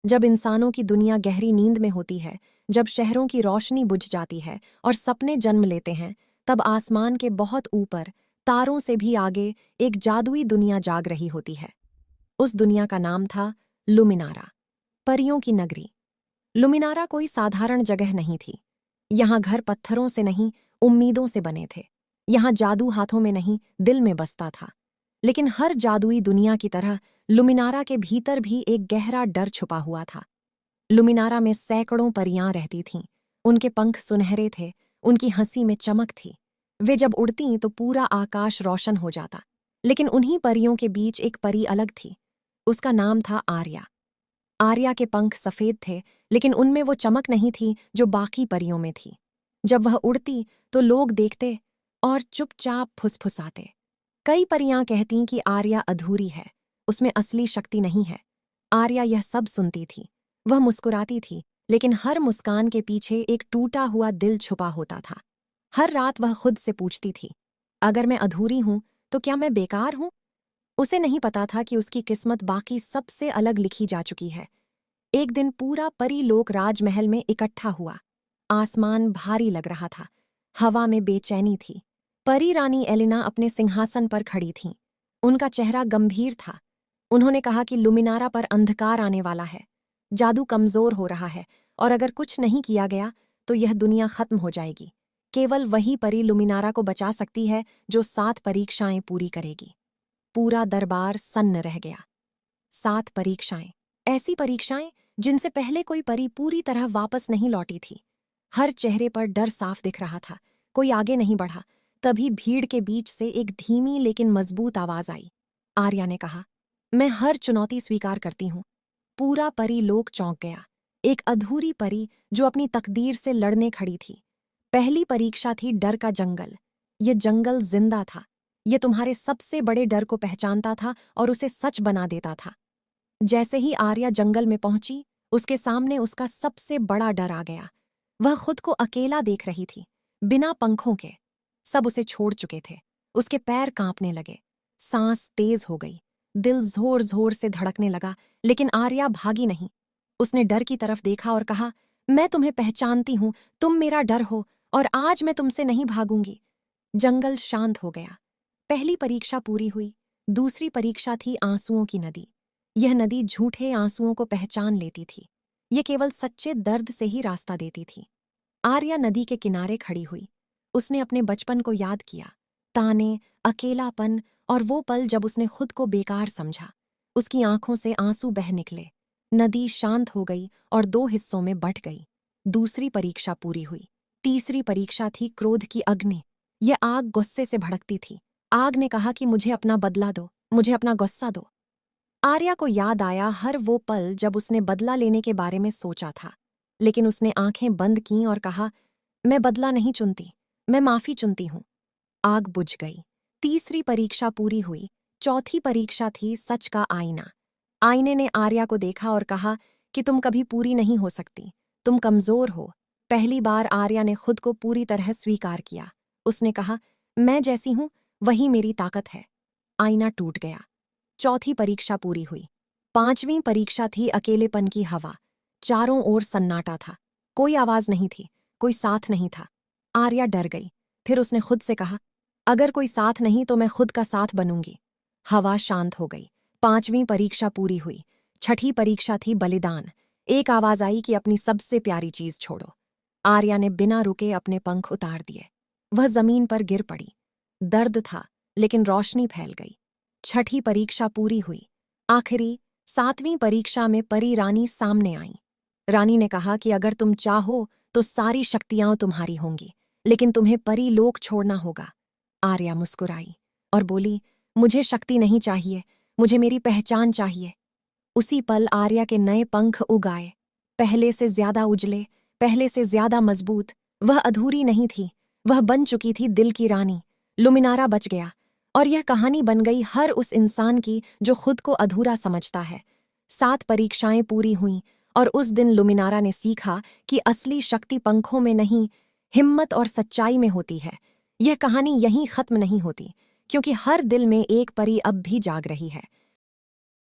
जब इंसानों की दुनिया गहरी नींद में होती है, जब शहरों की रोशनी बुझ जाती है और सपने जन्म लेते हैं, तब आसमान के बहुत ऊपर, तारों से भी आगे, एक जादुई दुनिया जाग रही होती है। उस दुनिया का नाम था लुमिनारा, परियों की नगरी। लुमिनारा कोई साधारण जगह नहीं थी। यहाँ घर पत्थरों से नहीं, उम्मीदों से बने थे। यहाँ जादू हाथों में नहीं, दिल में बसता था। लेकिन हर जादुई दुनिया की तरह लुमिनारा के भीतर भी एक गहरा डर छुपा हुआ था। लुमिनारा में सैकड़ों परियां रहती थीं। उनके पंख सुनहरे थे, उनकी हंसी में चमक थी। वे जब उड़तीं तो पूरा आकाश रोशन हो जाता। लेकिन उन्हीं परियों के बीच एक परी अलग थी। उसका नाम था आर्या। आर्या के पंख सफेद थे, लेकिन उनमें वो चमक नहीं थी जो बाकी परियों में थी। जब वह उड़ती तो लोग देखते और चुपचाप फुसफुसाते। कई परियां कहतीं कि आर्या अधूरी है, उसमें असली शक्ति नहीं है। आर्या यह सब सुनती थी। वह मुस्कुराती थी, लेकिन हर मुस्कान के पीछे एक टूटा हुआ दिल छुपा होता था। हर रात वह खुद से पूछती थी, अगर मैं अधूरी हूं तो क्या मैं बेकार हूं? उसे नहीं पता था कि उसकी किस्मत बाकी सबसे अलग लिखी जा चुकी है। एक दिन पूरा परीलोक राजमहल में इकट्ठा हुआ। आसमान भारी लग रहा था, हवा में बेचैनी थी। परी रानी एलिना अपने सिंहासन पर खड़ी थीं। उनका चेहरा गंभीर था। उन्होंने कहा कि लुमिनारा पर अंधकार आने वाला है, जादू कमजोर हो रहा है, और अगर कुछ नहीं किया गया तो यह दुनिया खत्म हो जाएगी। केवल वही परी लुमिनारा को बचा सकती है जो 7 परीक्षाएं पूरी करेगी। पूरा दरबार सन्न रह गया। 7 परीक्षाएं, ऐसी परीक्षाएं जिनसे पहले कोई परी पूरी तरह वापस नहीं लौटी थी। हर चेहरे पर डर साफ दिख रहा था। कोई आगे नहीं बढ़ा। तभी भीड़ के बीच से एक धीमी लेकिन मजबूत आवाज आई। आर्या ने कहा, मैं हर चुनौती स्वीकार करती हूँ। पूरा परी लोक चौंक गया। एक अधूरी परी जो अपनी तकदीर से लड़ने खड़ी थी। पहली परीक्षा थी डर का जंगल। ये जंगल जिंदा था। ये तुम्हारे सबसे बड़े डर को पहचानता था और उसे सच बना देता था। जैसे ही आर्या जंगल में पहुंची, उसके सामने उसका सबसे बड़ा डर आ गया। वह खुद को अकेला देख रही थी, बिना पंखों के। सब उसे छोड़ चुके थे। उसके पैर कांपने लगे, सांस तेज हो गई, दिल जोर जोर से धड़कने लगा। लेकिन आर्या भागी नहीं। उसने डर की तरफ देखा और कहा, मैं तुम्हें पहचानती हूं, तुम मेरा डर हो, और आज मैं तुमसे नहीं भागूंगी। जंगल शांत हो गया। पहली परीक्षा पूरी हुई। दूसरी परीक्षा थी आंसुओं की नदी। यह नदी झूठे आंसुओं को पहचान लेती थी। ये केवल सच्चे दर्द से ही रास्ता देती थी। आर्या नदी के किनारे खड़ी हुई। उसने अपने बचपन को याद किया, ताने, अकेलापन, और वो पल जब उसने खुद को बेकार समझा। उसकी आंखों से आंसू बह निकले। नदी शांत हो गई और 2 हिस्सों में बंट गई। दूसरी परीक्षा पूरी हुई। तीसरी परीक्षा थी क्रोध की अग्नि। यह आग गुस्से से भड़कती थी। आग ने कहा कि मुझे अपना बदला दो, मुझे अपना गुस्सा दो। आर्या को याद आया हर वो पल जब उसने बदला लेने के बारे में सोचा था। लेकिन उसने आंखें बंद कीं और कहा, मैं बदला नहीं चुनती, मैं माफी चुनती हूं। आग बुझ गई। तीसरी परीक्षा पूरी हुई। चौथी परीक्षा थी सच का आईना। आईने ने आर्या को देखा और कहा कि तुम कभी पूरी नहीं हो सकती, तुम कमजोर हो। पहली बार आर्या ने खुद को पूरी तरह स्वीकार किया। उसने कहा, मैं जैसी हूं वही मेरी ताकत है। आईना टूट गया। चौथी परीक्षा पूरी हुई। पांचवीं परीक्षा थी अकेलेपन की हवा। चारों ओर सन्नाटा था। कोई आवाज नहीं थी, कोई साथ नहीं था। आर्या डर गई। फिर उसने खुद से कहा, अगर कोई साथ नहीं तो मैं खुद का साथ बनूंगी। हवा शांत हो गई। पांचवीं परीक्षा पूरी हुई। छठी परीक्षा थी बलिदान। एक आवाज आई कि अपनी सबसे प्यारी चीज छोड़ो। आर्या ने बिना रुके अपने पंख उतार दिए। वह जमीन पर गिर पड़ी। दर्द था, लेकिन रोशनी फैल गई। छठी परीक्षा पूरी हुई। आखिरी 7वीं परीक्षा में परी रानी सामने आई। रानी ने कहा कि अगर तुम चाहो तो सारी शक्तियां तुम्हारी होंगी, लेकिन तुम्हें परी लोक छोड़ना होगा। आर्या मुस्कुराई और बोली, मुझे शक्ति नहीं चाहिए, मुझे मेरी पहचान चाहिए। उसी पल आर्या के नए पंख उग आए, पहले से ज्यादा उजले, पहले से ज्यादा मजबूत। वह अधूरी नहीं थी, वह बन चुकी थी दिल की रानी। लुमिनारा बच गया, और यह कहानी बन गई हर उस इंसान की जो खुद को अधूरा समझता है। 7 परीक्षाएं पूरी हुईं, और उस दिन लुमिनारा ने सीखा कि असली शक्ति पंखों में नहीं, हिम्मत और सच्चाई में होती है। यह कहानी यहीं खत्म नहीं होती, क्योंकि हर दिल में एक परी अब भी जाग रही है।